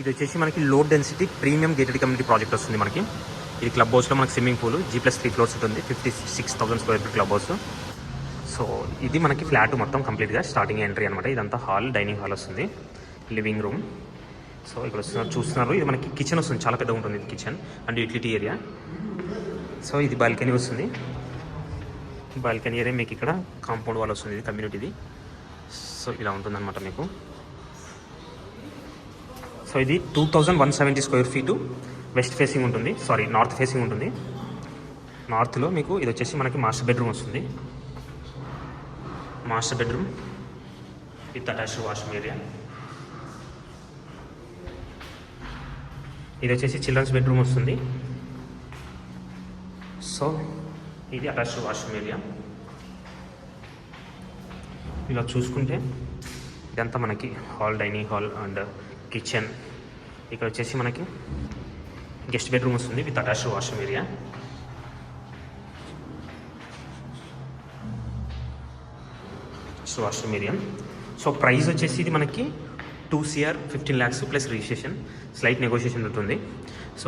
ఇది వచ్చేసి మనకి low density premium gated community project వస్తుంది మనకి. ఇది క్లబ్ హౌస్లో మనకి స్విమ్మింగ్ పూల్ G+3 ఫ్లోర్స్ ఉంటుంది. 56,000 square feet club house. So ఇది మనకి ఫ్లాట్ మొత్తం కంప్లీట్గా స్టార్టింగ్ ఎంట్రీ అనమాట. ఇదంతా హాల్, డైనింగ్ హాల్ వస్తుంది, లివింగ్ రూమ్. సో ఇక్కడ చూస్తున్నారు ఇది మనకి కిచెన్ వస్తుంది, చాలా పెద్దగా ఉంటుంది ఇది kitchen and utility area. So ఇది బాల్కనీ వస్తుంది. బాల్కనీ ఏరియా మీకు ఇక్కడ కాంపౌండ్ వాల్ వస్తుంది, ఇది కమ్యూనిటీది. సో ఇలా ఉంటుందన్నమాట మీకు. సో ఇది 2170 స్క్వేర్ ఫీటు వెస్ట్ ఫేసింగ్ ఉంటుంది, నార్త్ ఫేసింగ్ ఉంటుంది. నార్త్లో మీకు ఇది వచ్చేసి మనకి మాస్టర్ బెడ్రూమ్ వస్తుంది. Master bedroom with attached washroom area. ఇది వచ్చేసి చిల్డ్రన్స్ బెడ్రూమ్ వస్తుంది. సో ఇది అటాచ్డ్ వాష్రూమ్ ఏరియా. ఇలా చూసుకుంటే ఇదంతా మనకి hall, dining hall and kitchen. ఇక్కడ వచ్చేసి మనకి గెస్ట్ బెడ్రూమ్ వస్తుంది with attached washroom area. Washroom area. So price వచ్చేసి ఇది మనకి 2 CR 15 lakhs plus registration, slight negotiation ఉంటుంది. సో